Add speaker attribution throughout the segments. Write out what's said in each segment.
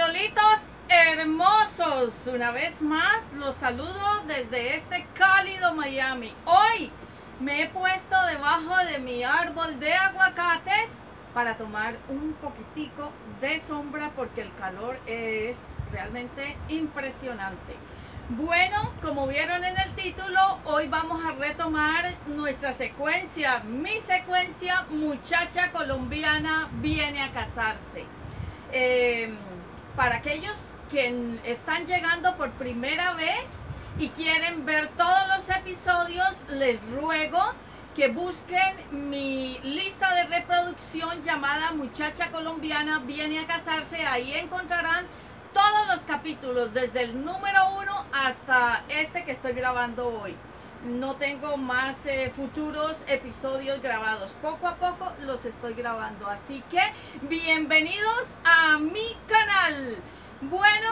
Speaker 1: Farolitos hermosos, una vez más los saludo desde este cálido Miami. Hoy me he puesto debajo de mi árbol de aguacates para tomar un poquitico de sombra porque el calor es realmente impresionante. Bueno, como vieron en el título, hoy vamos a retomar nuestra secuencia, mi secuencia Muchacha Colombiana Viene a Casarse. Para aquellos que están llegando por primera vez y quieren ver todos los episodios, les ruego que busquen mi lista de reproducción llamada Muchacha Colombiana Viene a Casarse. Ahí encontrarán todos los capítulos, desde el número 1 hasta este que estoy grabando hoy. No tengo más futuros episodios grabados. Poco a poco los estoy grabando. Así que bienvenidos a mi canal. Bueno,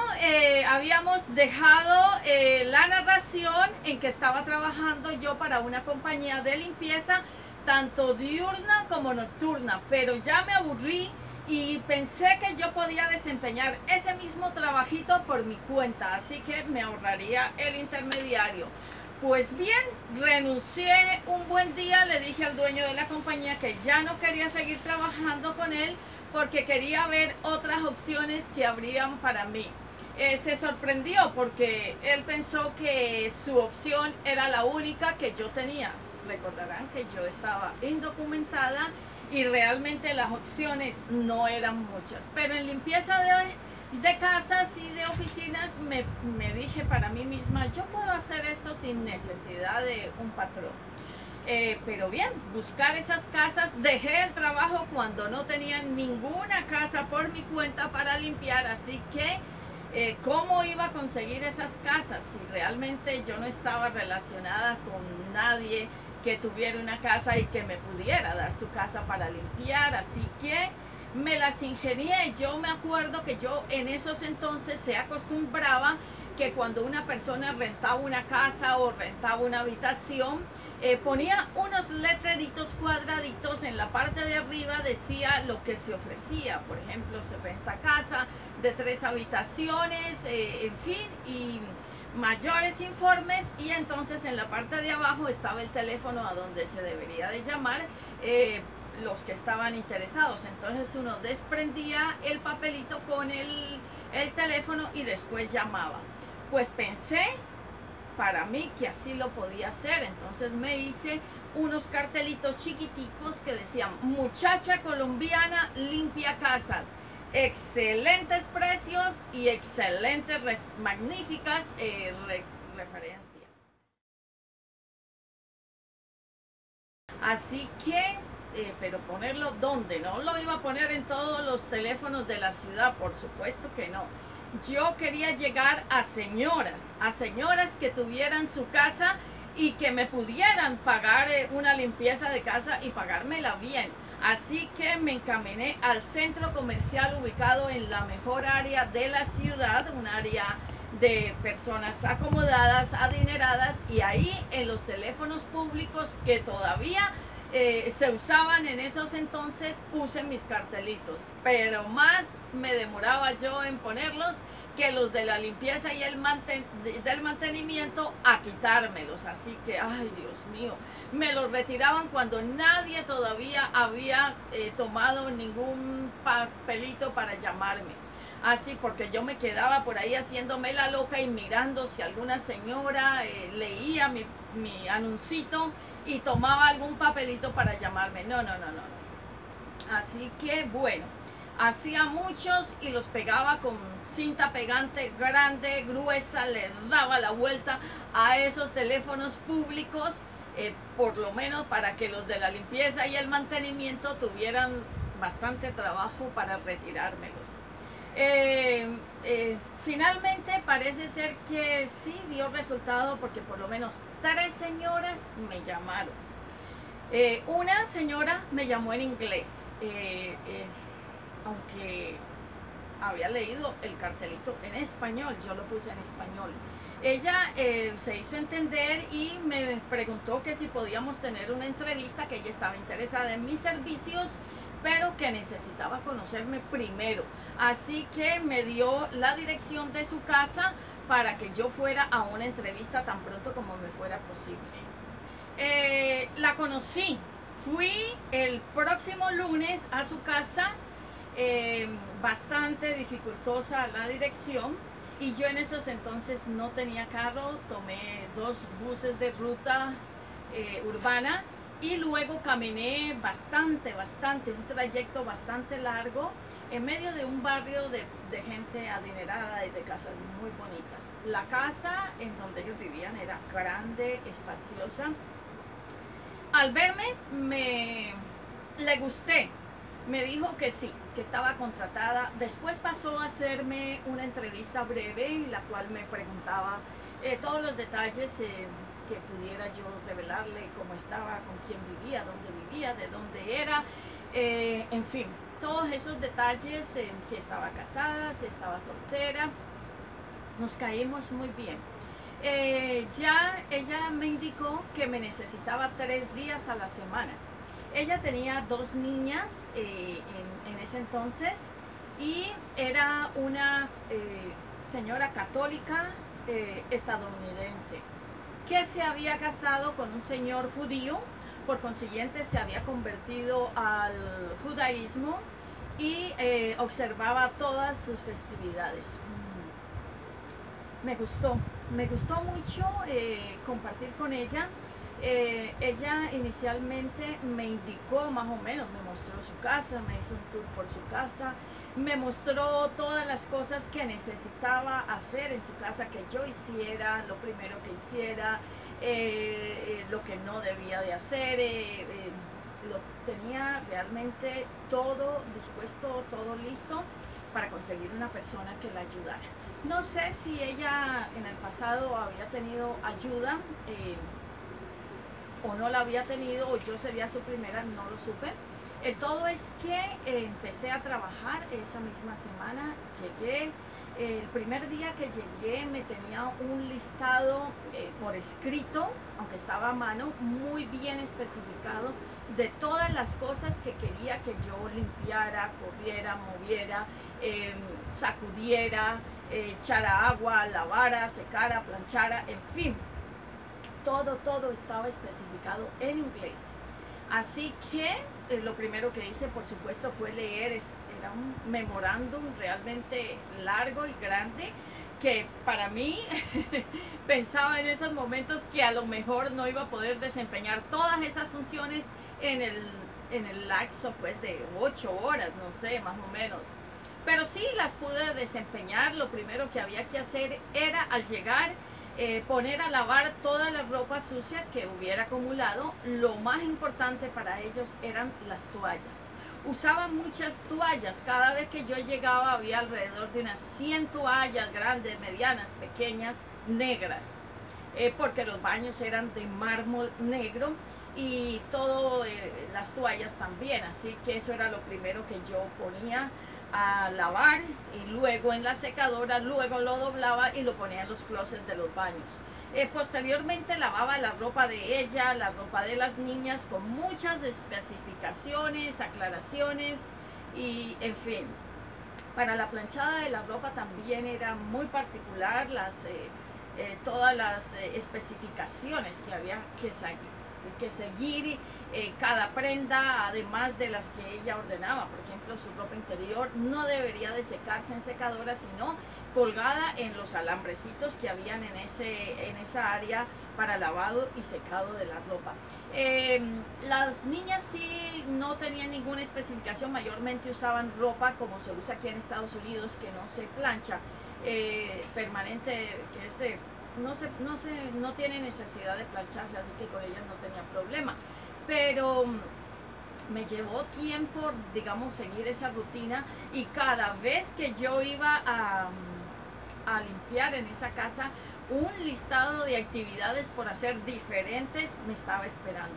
Speaker 1: habíamos dejado la narración en que estaba trabajando yo para una compañía de limpieza, tanto diurna como nocturna, pero ya me aburrí y pensé que yo podía desempeñar ese mismo trabajito por mi cuenta, así que me ahorraría el intermediario. Pues bien, renuncié un buen día, le dije al dueño de la compañía que ya no quería seguir trabajando con él porque quería ver otras opciones que habrían para mí. Se sorprendió porque él pensó que su opción era la única que yo tenía. Recordarán que yo estaba indocumentada y realmente las opciones no eran muchas, pero en limpieza de casas y de oficinas me dije para mí misma, yo puedo hacer esto sin necesidad de un patrón. Pero bien, buscar esas casas, dejé el trabajo cuando no tenía ninguna casa por mi cuenta para limpiar, así que ¿cómo iba a conseguir esas casas si realmente yo no estaba relacionada con nadie que tuviera una casa y que me pudiera dar su casa para limpiar? Así que me las ingenié. Yo me acuerdo que yo en esos entonces se acostumbraba que cuando una persona rentaba una casa o rentaba una habitación, ponía unos letreritos cuadraditos en la parte de arriba, decía lo que se ofrecía. Por ejemplo, se renta casa de 3 habitaciones, en fin, y mayores informes, y entonces en la parte de abajo estaba el teléfono a donde se debería de llamar los que estaban interesados. Entonces uno desprendía el papelito con el teléfono y después llamaba. Pues pensé para mí que así lo podía hacer, entonces me hice unos cartelitos chiquiticos que decían Muchacha Colombiana Limpia Casas, excelentes precios y excelentes, magníficas referencias. Así que, pero ponerlo ¿dónde? No lo iba a poner en todos los teléfonos de la ciudad, por supuesto que no. Yo quería llegar a señoras que tuvieran su casa y que me pudieran pagar una limpieza de casa y pagármela bien. Así que me encaminé al centro comercial ubicado en la mejor área de la ciudad, un área de personas acomodadas, adineradas, y ahí en los teléfonos públicos que todavía se usaban en esos entonces puse mis cartelitos, pero más me demoraba yo en ponerlos que los de la limpieza y del mantenimiento a quitármelos. Así que, ay Dios mío, me los retiraban cuando nadie todavía había tomado ningún papelito para llamarme. Así, porque yo me quedaba por ahí haciéndome la loca y mirando si alguna señora leía mi anuncito y tomaba algún papelito para llamarme. No. Así que bueno, hacía muchos y los pegaba con cinta pegante grande, gruesa, le daba la vuelta a esos teléfonos públicos, por lo menos para que los de la limpieza y el mantenimiento tuvieran bastante trabajo para retirármelos. Finalmente parece ser que sí dio resultado porque por lo menos 3 señoras me llamaron. Una señora me llamó en inglés, aunque había leído el cartelito en español, yo lo puse en español. Ella se hizo entender y me preguntó que si podíamos tener una entrevista, que ella estaba interesada en mis servicios pero que necesitaba conocerme primero. Así que me dio la dirección de su casa para que yo fuera a una entrevista tan pronto como me fuera posible. La conocí, fui el próximo lunes a su casa, bastante dificultosa la dirección, y yo en esos entonces no tenía carro. Tomé 2 buses de ruta urbana y luego caminé bastante, un trayecto bastante largo en medio de un barrio de gente adinerada y de casas muy bonitas. La casa en donde ellos vivían era grande, espaciosa. Al verme le gusté, me dijo que sí, que estaba contratada. Después pasó a hacerme una entrevista breve en la cual me preguntaba todos los detalles que pudiera yo revelarle: cómo estaba, con quién vivía, de dónde era, en fin, todos esos detalles, si estaba casada, si estaba soltera. Nos caímos muy bien. Ya ella me indicó que me necesitaba 3 días a la semana. Ella tenía 2 niñas en ese entonces, y era una señora católica estadounidense que se había casado con un señor judío. Por consiguiente se había convertido al judaísmo y observaba todas sus festividades. Me gustó mucho compartir con ella. Ella inicialmente me indicó más o menos, me mostró su casa, me hizo un tour por su casa, me mostró todas las cosas que necesitaba hacer en su casa, que yo hiciera, lo primero que hiciera, lo que no debía de hacer. Lo tenía realmente todo dispuesto, todo listo para conseguir una persona que la ayudara. No sé si ella en el pasado había tenido ayuda o no la había tenido, o yo sería su primera, no lo supe. El todo es que empecé a trabajar esa misma semana. Llegué, el primer día que llegué me tenía un listado por escrito, aunque estaba a mano, muy bien especificado, de todas las cosas que quería que yo limpiara, corriera, moviera, sacudiera, echara agua, lavara, secara, planchara, en fin. Todo estaba especificado en inglés. Así que lo primero que hice, por supuesto, fue leer. Era un memorándum realmente largo y grande, que para mí pensaba en esos momentos que a lo mejor no iba a poder desempeñar todas esas funciones en el lapso pues de 8 horas, no sé, más o menos. Pero sí las pude desempeñar. Lo primero que había que hacer era, al llegar, poner a lavar toda la ropa sucia que hubiera acumulado. Lo más importante para ellos eran las toallas. Usaban muchas toallas. Cada vez que yo llegaba había alrededor de unas 100 toallas, grandes, medianas, pequeñas, negras, porque los baños eran de mármol negro, y todo, las toallas también. Así que eso era lo primero que yo ponía a lavar, y luego en la secadora, luego lo doblaba y lo ponía en los closets de los baños. Posteriormente lavaba la ropa de ella, la ropa de las niñas, con muchas especificaciones, aclaraciones, y en fin. Para la planchada de la ropa también era muy particular todas las especificaciones que había que seguir cada prenda, además de las que ella ordenaba. Por ejemplo, su ropa interior no debería de secarse en secadora, sino colgada en los alambrecitos que habían en esa área para lavado y secado de la ropa. Las niñas sí no tenían ninguna especificación. Mayormente usaban ropa como se usa aquí en Estados Unidos, que no se plancha, permanente, que no tiene necesidad de plancharse, así que con ellas no tenía problema. Pero me llevó tiempo, digamos, seguir esa rutina, y cada vez que yo iba a limpiar en esa casa, un listado de actividades por hacer diferentes me estaba esperando.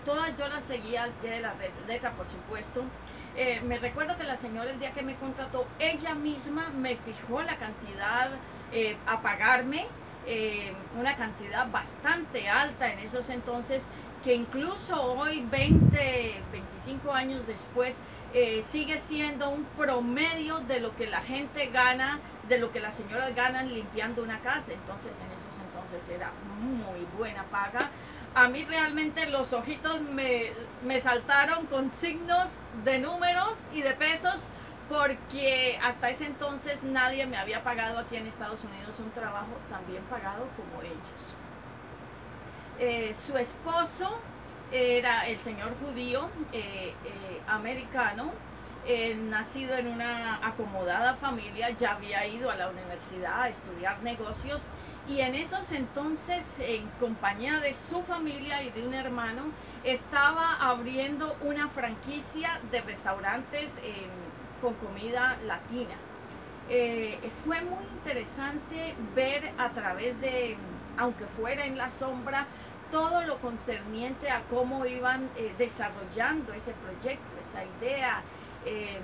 Speaker 1: Todas yo las seguía al pie de la letra, por supuesto. Me recuerdo que la señora, el día que me contrató, ella misma me fijó la cantidad a pagarme, una cantidad bastante alta en esos entonces, que incluso hoy, 25 años después, sigue siendo un promedio de lo que la gente gana, de lo que las señoras ganan limpiando una casa. Entonces en esos entonces era muy buena paga. A mí realmente los ojitos me saltaron con signos de números y de pesos, porque hasta ese entonces nadie me había pagado aquí en Estados Unidos un trabajo tan bien pagado como ellos. Su esposo era el señor judío americano, nacido en una acomodada familia, ya había ido a la universidad a estudiar negocios, y en esos entonces, en compañía de su familia y de un hermano, estaba abriendo una franquicia de restaurantes con comida latina. Fue muy interesante ver a través de, aunque fuera en la sombra, todo lo concerniente a cómo iban desarrollando ese proyecto, esa idea. El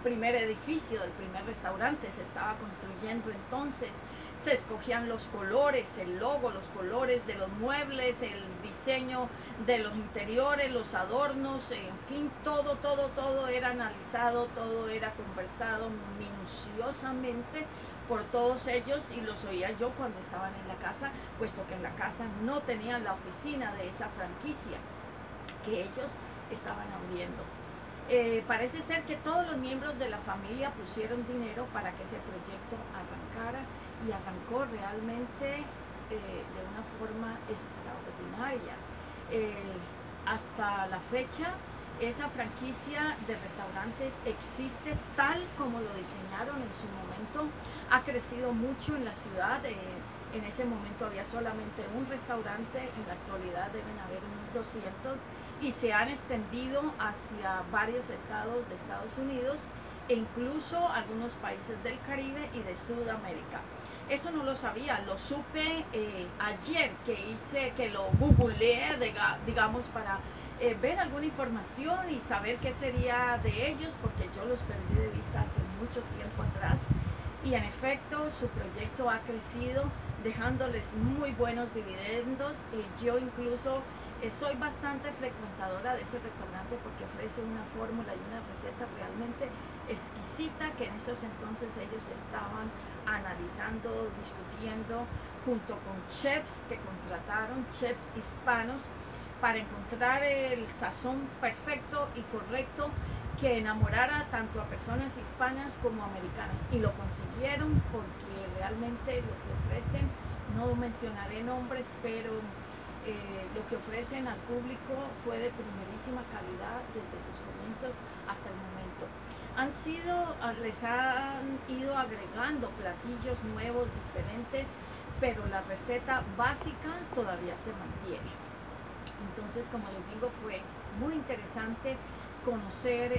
Speaker 1: primer edificio del primer restaurante se estaba construyendo entonces. Se escogían los colores, el logo, los colores de los muebles, el diseño de los interiores, los adornos, en fin, todo era analizado, todo era conversado minuciosamente por todos ellos, y los oía yo cuando estaban en la casa, puesto que en la casa no tenían la oficina de esa franquicia que ellos estaban abriendo. Parece ser que todos los miembros de la familia pusieron dinero para que ese proyecto arrancara, y arrancó realmente de una forma extraordinaria. Hasta la fecha, esa franquicia de restaurantes existe tal como lo diseñaron en su momento. Ha crecido mucho en la ciudad. En ese momento había solamente un restaurante, en la actualidad deben haber unos 200, y se han extendido hacia varios estados de Estados Unidos e incluso algunos países del Caribe y de Sudamérica. Eso no lo sabía, lo supe ayer que lo googleé, digamos, para ver alguna información y saber qué sería de ellos, porque yo los perdí de vista hace mucho tiempo atrás. Y en efecto, su proyecto ha crecido, dejándoles muy buenos dividendos. Yo incluso soy bastante frecuentadora de ese restaurante, porque ofrece una fórmula y una receta realmente exquisita, que en esos entonces ellos estaban analizando, discutiendo, junto con chefs que contrataron, chefs hispanos, para encontrar el sazón perfecto y correcto que enamorara tanto a personas hispanas como americanas, y lo consiguieron, porque realmente lo que ofrecen, no mencionaré nombres, pero lo que ofrecen al público fue de primerísima calidad desde sus comienzos hasta el momento. Les han ido agregando platillos nuevos, diferentes, pero la receta básica todavía se mantiene. Entonces, como les digo, fue muy interesante conocer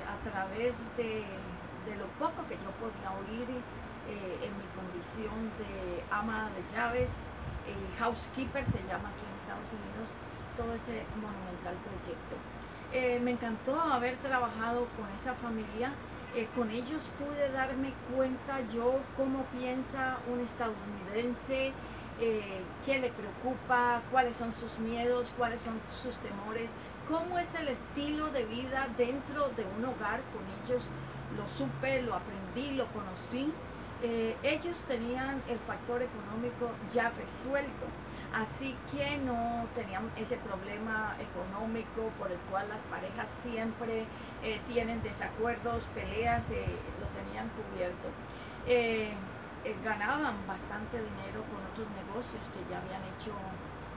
Speaker 1: a través de lo poco que yo podía oír en mi condición de ama de llaves, housekeeper se llama aquí en Estados Unidos, todo ese monumental proyecto. Me encantó haber trabajado con esa familia. Con ellos pude darme cuenta yo cómo piensa un estadounidense, qué le preocupa, cuáles son sus miedos, cuáles son sus temores, cómo es el estilo de vida dentro de un hogar. Con ellos lo supe, lo aprendí, lo conocí. Ellos tenían el factor económico ya resuelto, así que no tenían ese problema económico por el cual las parejas siempre tienen desacuerdos, peleas, lo tenían cubierto. Ganaban bastante dinero con otros negocios que ya habían hecho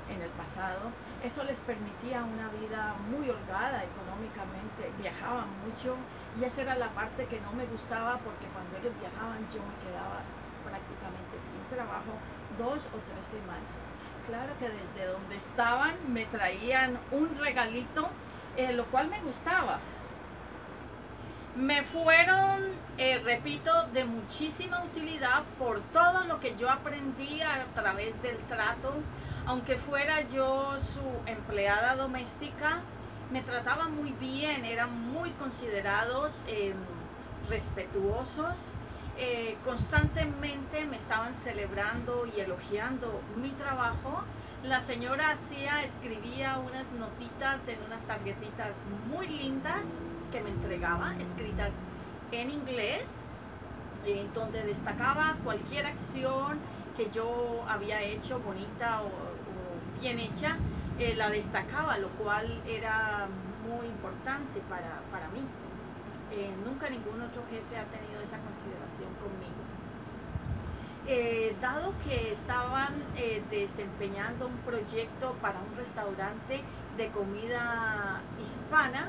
Speaker 1: en el pasado. Eso les permitía una vida muy holgada económicamente. Viajaban mucho, y esa era la parte que no me gustaba, porque cuando ellos viajaban yo me quedaba prácticamente sin trabajo 2 o 3 semanas. Claro que desde donde estaban me traían un regalito, lo cual me gustaba. Me fueron, repito, de muchísima utilidad por todo lo que yo aprendí a través del trato. Aunque fuera yo su empleada doméstica, me trataban muy bien, eran muy considerados, respetuosos. constantemente me estaban celebrando y elogiando mi trabajo. La señora escribía unas notitas en unas tarjetitas muy lindas que me entregaba, escritas en inglés, donde destacaba cualquier acción que yo había hecho bonita o bien hecha, la destacaba, lo cual era muy importante para mí. Nunca ningún otro jefe ha tenido esa consideración conmigo. Dado que estaban desempeñando un proyecto para un restaurante de comida hispana,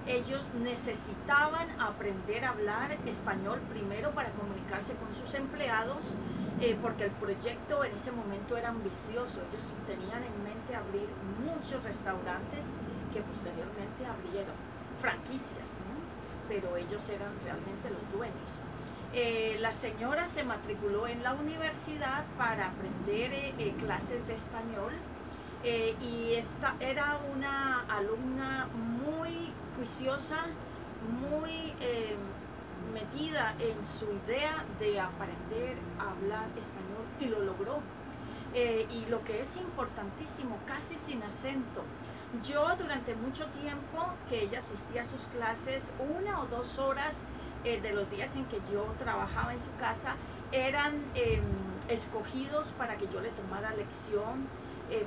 Speaker 1: ellos necesitaban aprender a hablar español primero para comunicarse con sus empleados, porque el proyecto en ese momento era ambicioso. Ellos tenían en mente abrir muchos restaurantes que posteriormente abrieron franquicias, ¿no? Pero ellos eran realmente los dueños. La señora se matriculó en la universidad para aprender clases de español, y esta era una alumna muy juiciosa, muy metida en su idea de aprender a hablar español, y lo logró. Y lo que es importantísimo, casi sin acento. Yo durante mucho tiempo que ella asistía a sus clases, 1 o 2 horas de los días en que yo trabajaba en su casa, eran escogidos para que yo le tomara lección,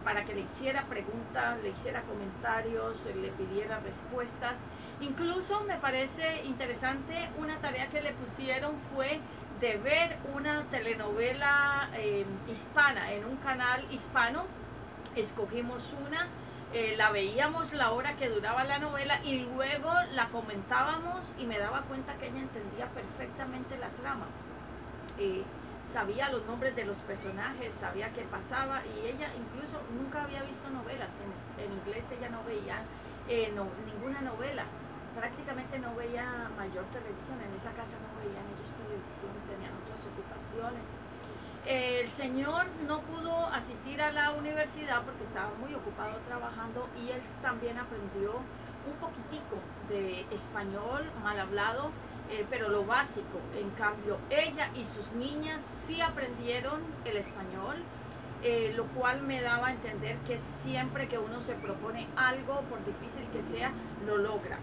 Speaker 1: para que le hiciera preguntas, le hiciera comentarios, le pidiera respuestas. Incluso me parece interesante, una tarea que le pusieron fue de ver una telenovela hispana en un canal hispano. Escogimos una, la veíamos la hora que duraba la novela y luego la comentábamos, y me daba cuenta que ella entendía perfectamente la trama. Sabía los nombres de los personajes, sabía qué pasaba, y ella incluso nunca había visto novelas. En inglés ella no veía ninguna novela, prácticamente no veía mayor televisión. En esa casa no veían ellos televisión, tenían otras ocupaciones. El señor no pudo asistir a la universidad porque estaba muy ocupado trabajando, y él también aprendió un poquitico de español mal hablado, pero lo básico. En cambio, ella y sus niñas sí aprendieron el español, lo cual me daba a entender que siempre que uno se propone algo, por difícil que sea, lo logra.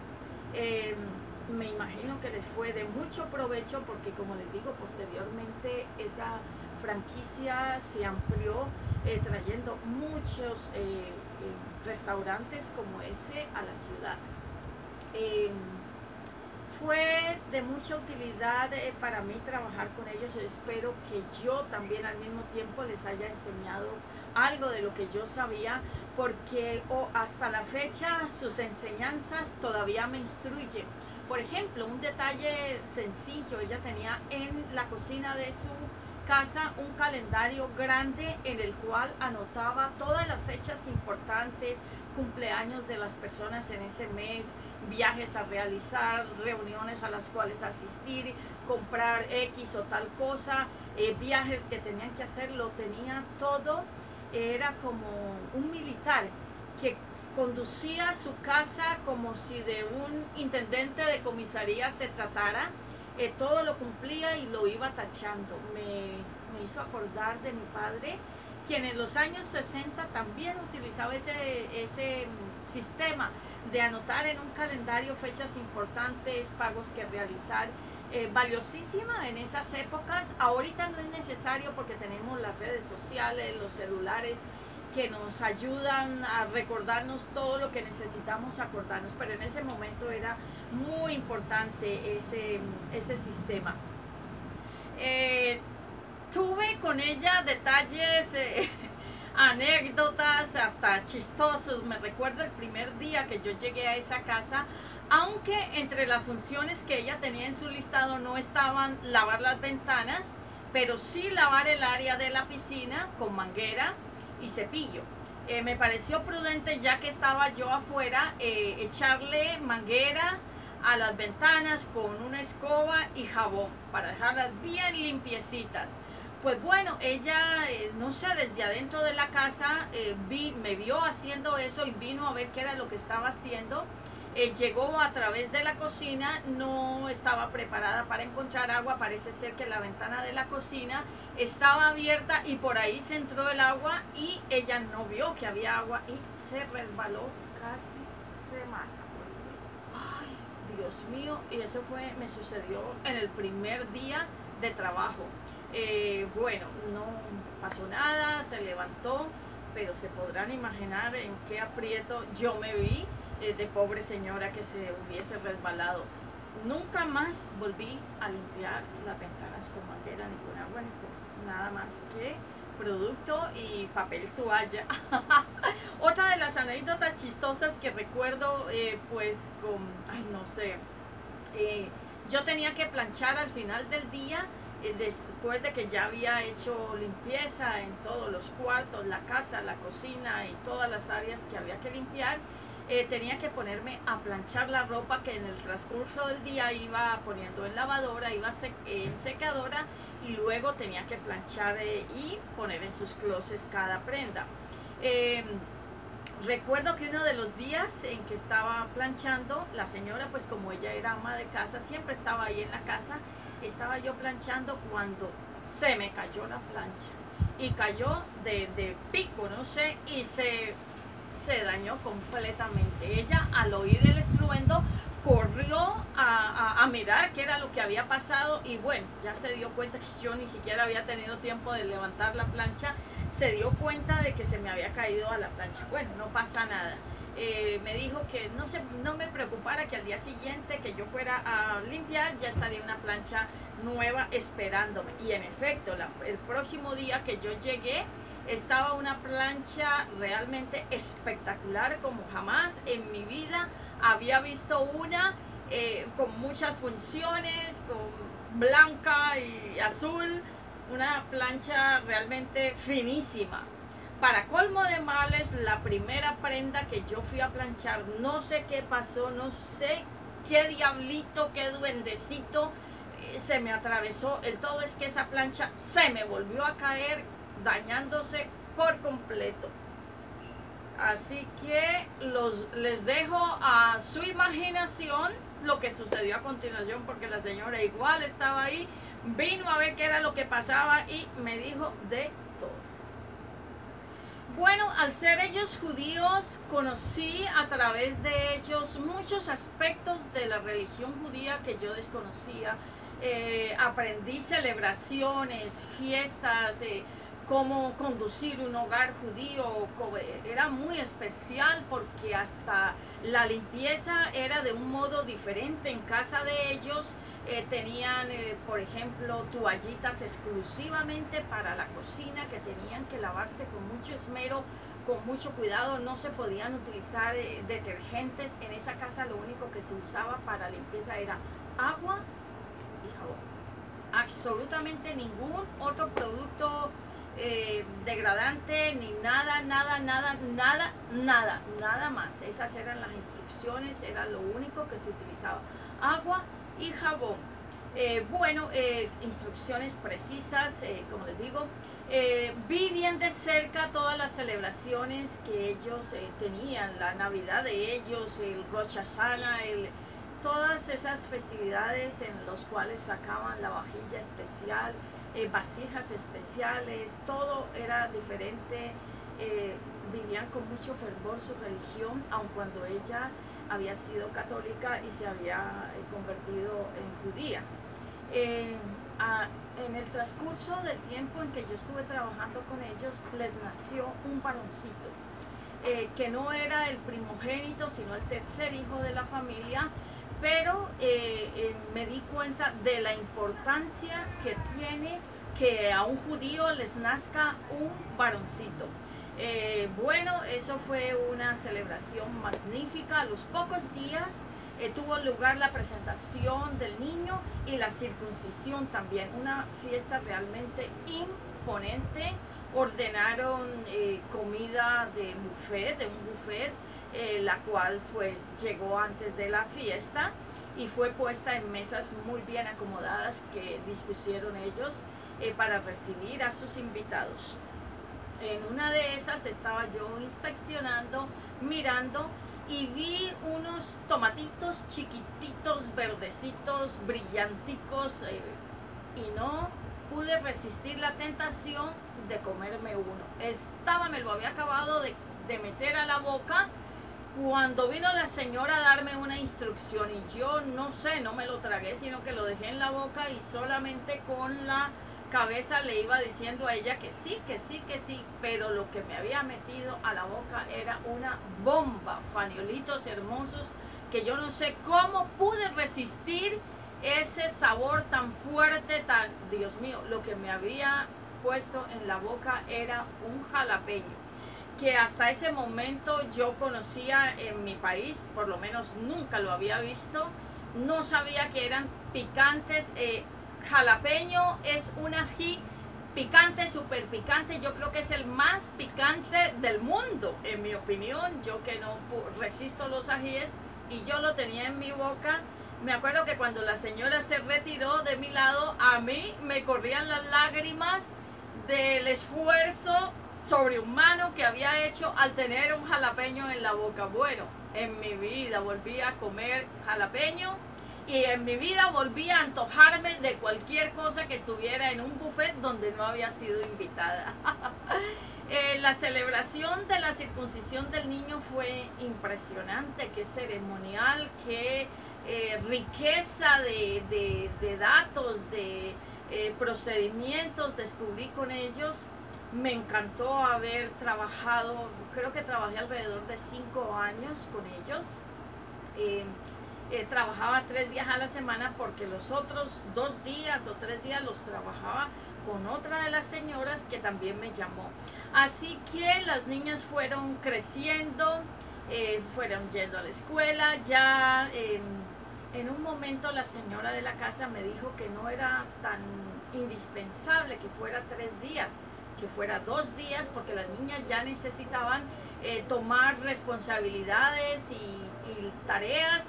Speaker 1: Me imagino que les fue de mucho provecho, porque, como les digo, posteriormente esa franquicia se amplió, trayendo muchos restaurantes como ese a la ciudad. Fue de mucha utilidad para mí trabajar con ellos. Espero que yo también al mismo tiempo les haya enseñado algo de lo que yo sabía, porque hasta la fecha sus enseñanzas todavía me instruyen. Por ejemplo, un detalle sencillo: ella tenía en la cocina de su casa un calendario grande en el cual anotaba todas las fechas importantes, cumpleaños de las personas en ese mes, viajes a realizar, reuniones a las cuales asistir, comprar X o tal cosa, viajes que tenían que hacer, lo tenía todo. Era como un militar que conducía su casa como si de un intendente de comisaría se tratara. Todo lo cumplía y lo iba tachando. Me hizo acordar de mi padre, quien en los años 60 también utilizaba ese sistema de anotar en un calendario fechas importantes, pagos que realizar. Valiosísima en esas épocas. Ahorita no es necesario porque tenemos las redes sociales, los celulares, que nos ayudan a recordarnos todo lo que necesitamos acordarnos, pero en ese momento era muy importante ese sistema. Tuve con ella detalles, anécdotas hasta chistosos. Me recuerdo el primer día que yo llegué a esa casa, aunque entre las funciones que ella tenía en su listado no estaban lavar las ventanas, pero sí lavar el área de la piscina con manguera y cepillo. Me pareció prudente, ya que estaba yo afuera, echarle manguera a las ventanas con una escoba y jabón para dejarlas bien limpiecitas. Pues bueno, ella, no sé, desde adentro de la casa me vio haciendo eso y vino a ver qué era lo que estaba haciendo. llegó a través de la cocina, no estaba preparada para encontrar agua, parece ser que la ventana de la cocina estaba abierta y por ahí se entró el agua y ella no vio que había agua y se resbaló, casi se mata. Ay, Dios mío, y eso me sucedió en el primer día de trabajo. Bueno, no pasó nada, se levantó, pero se podrán imaginar en qué aprieto yo me vi, de pobre señora que se hubiese resbalado. Nunca más volví a limpiar las ventanas con manguera ni con agua ni con nada más que producto y papel toalla. Otra de las anécdotas chistosas que recuerdo, pues ay, no sé, yo tenía que planchar al final del día, después de que ya había hecho limpieza en todos los cuartos, la casa, la cocina y todas las áreas que había que limpiar. Tenía que ponerme a planchar la ropa que en el transcurso del día iba poniendo en lavadora, iba en secadora, y luego tenía que planchar y poner en sus closets cada prenda. Recuerdo que uno de los días en que estaba planchando, la señora, pues como ella era ama de casa, siempre estaba ahí en la casa, estaba yo planchando cuando se me cayó la plancha y cayó de pico, no sé, y se dañó completamente. Ella, al oír el estruendo, corrió a mirar qué era lo que había pasado y bueno, ya se dio cuenta que yo ni siquiera había tenido tiempo de levantar la plancha. Se dio cuenta de que se me había caído a la plancha. Bueno, no pasa nada. Me dijo que no me preocupara, que al día siguiente que yo fuera a limpiar ya estaría una plancha nueva esperándome. Y en efecto, el próximo día que yo llegué, estaba una plancha realmente espectacular, como jamás en mi vida había visto una, con muchas funciones, con blanca y azul, una plancha realmente finísima. Para colmo de males, la primera prenda que yo fui a planchar, no sé qué pasó, no sé qué diablito, qué duendecito se me atravesó. El todo es que esa plancha se me volvió a caer, dañándose por completo. Así que les dejo a su imaginación lo que sucedió a continuación, porque la señora igual estaba ahí, vino a ver qué era lo que pasaba y me dijo de todo. Bueno, al ser ellos judíos, conocí a través de ellos muchos aspectos de la religión judía que yo desconocía. Aprendí celebraciones, fiestas, cómo conducir un hogar judío. Era muy especial porque hasta la limpieza era de un modo diferente. En casa de ellos tenían, por ejemplo, toallitas exclusivamente para la cocina, que tenían que lavarse con mucho esmero, con mucho cuidado. No se podían utilizar detergentes. En esa casa lo único que se usaba para limpieza era agua y jabón. Absolutamente ningún otro producto degradante, ni nada más. Esas eran las instrucciones, era lo único que se utilizaba: agua y jabón. Bueno, instrucciones precisas, como les digo. Vi bien de cerca todas las celebraciones que ellos tenían, la Navidad de ellos, el Rosh Hashanah, todas esas festividades en los cuales sacaban la vajilla especial, vasijas especiales, todo era diferente. Vivían con mucho fervor su religión, aun cuando ella había sido católica y se había convertido en judía. En el transcurso del tiempo en que yo estuve trabajando con ellos, les nació un varoncito, que no era el primogénito, sino el tercer hijo de la familia. Pero me di cuenta de la importancia que tiene que a un judío les nazca un varoncito. Bueno, eso fue una celebración magnífica. A los pocos días tuvo lugar la presentación del niño y la circuncisión también. Una fiesta realmente imponente. Ordenaron comida de un buffet, la cual pues llegó antes de la fiesta y fue puesta en mesas muy bien acomodadas que dispusieron ellos para recibir a sus invitados. En una de esas estaba yo inspeccionando, mirando y vi unos tomatitos chiquititos, verdecitos, brillanticos, y no pude resistir la tentación de comerme uno. Me lo había acabado de meter a la boca cuando vino la señora a darme una instrucción y yo no sé, no me lo tragué, sino que lo dejé en la boca y solamente con la cabeza le iba diciendo a ella que sí, que sí, que sí, pero lo que me había metido a la boca era una bomba, faniolitos hermosos, que yo no sé cómo pude resistir ese sabor tan fuerte, tan, Dios mío, lo que me había puesto en la boca era un jalapeño, que hasta ese momento yo conocía en mi país, por lo menos nunca lo había visto, no sabía que eran picantes. Jalapeño es un ají picante, súper picante, yo creo que es el más picante del mundo, en mi opinión, yo que no resisto los ajíes, y yo lo tenía en mi boca. Me acuerdo que cuando la señora se retiró de mi lado, a mí me corrían las lágrimas del esfuerzo sobrehumano que había hecho al tener un jalapeño en la boca. Bueno, en mi vida volví a comer jalapeño y en mi vida volví a antojarme de cualquier cosa que estuviera en un buffet donde no había sido invitada. La celebración de la circuncisión del niño fue impresionante, qué ceremonial, qué riqueza de datos, de procedimientos descubrí con ellos. Me encantó haber trabajado, creo que trabajé alrededor de 5 años con ellos. Trabajaba 3 días a la semana porque los otros 2 días o 3 días los trabajaba con otra de las señoras que también me llamó. Así que las niñas fueron creciendo, fueron yendo a la escuela. Ya en un momento la señora de la casa me dijo que no era tan indispensable que fuera 3 días, que fuera 2 días, porque las niñas ya necesitaban tomar responsabilidades y tareas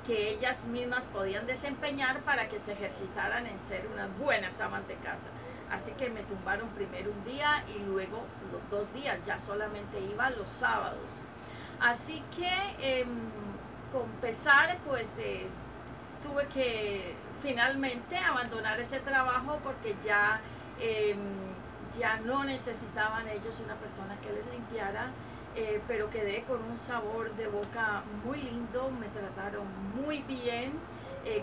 Speaker 1: que ellas mismas podían desempeñar para que se ejercitaran en ser unas buenas amas de casa. Así que me tumbaron primero un día y luego los 2 días, ya solamente iba los sábados. Así que con pesar, pues tuve que finalmente abandonar ese trabajo porque ya no necesitaban ellos una persona que les limpiara, pero quedé con un sabor de boca muy lindo, me trataron muy bien.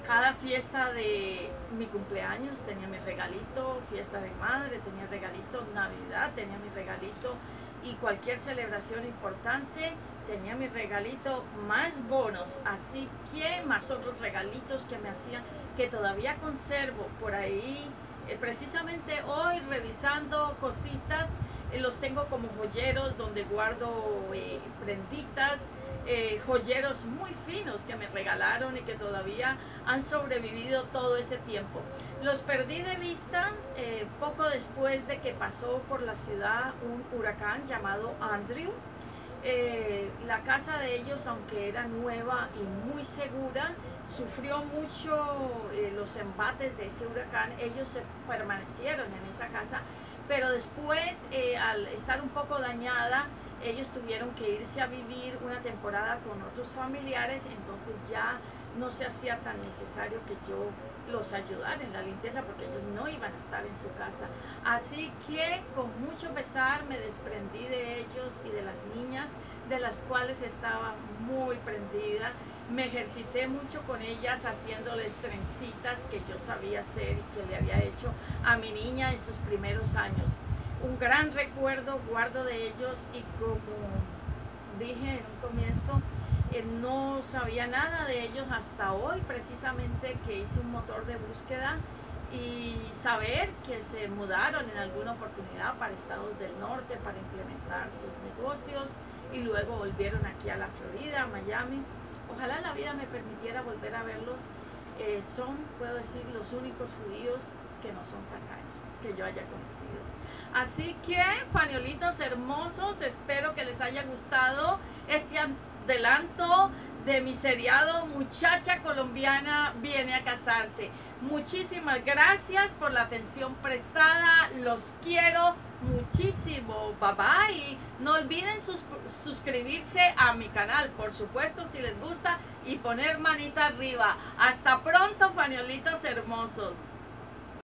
Speaker 1: Cada fiesta de mi cumpleaños tenía mi regalito, fiesta de madre tenía regalito, Navidad tenía mi regalito, y cualquier celebración importante tenía mi regalito, más bonos, así que más otros regalitos que me hacían, que todavía conservo por ahí. Precisamente hoy revisando cositas, los tengo como joyeros donde guardo prenditas, joyeros muy finos que me regalaron y que todavía han sobrevivido todo ese tiempo. Los perdí de vista poco después de que pasó por la ciudad un huracán llamado Andrew. La casa de ellos, aunque era nueva y muy segura, sufrió mucho los embates de ese huracán. Ellos se permanecieron en esa casa, pero después, al estar un poco dañada, ellos tuvieron que irse a vivir una temporada con otros familiares, entonces ya no se hacía tan necesario que yo los ayudara en la limpieza porque ellos no iban a estar en su casa. Así que con mucho pesar me desprendí de ellos y de las niñas, de las cuales estaba muy prendida. Me ejercité mucho con ellas haciéndoles trencitas que yo sabía hacer y que le había hecho a mi niña en sus primeros años. Un gran recuerdo guardo de ellos, y como dije en un comienzo, no sabía nada de ellos hasta hoy, precisamente que hice un motor de búsqueda, y saber que se mudaron en alguna oportunidad para estados del norte para implementar sus negocios y luego volvieron aquí a la Florida, a Miami. Ojalá la vida me permitiera volver a verlos. Son, puedo decir, los únicos judíos que no son tacaños que yo haya conocido. Así que, faniolitos hermosos, espero que les haya gustado este adelanto de mi seriado Muchacha Colombiana Viene a Casarse. Muchísimas gracias por la atención prestada, los quiero muchísimo. muchísimo. Bye bye. No olviden suscribirse a mi canal, por supuesto, si les gusta, y poner manita arriba. Hasta pronto, pañuelitos hermosos.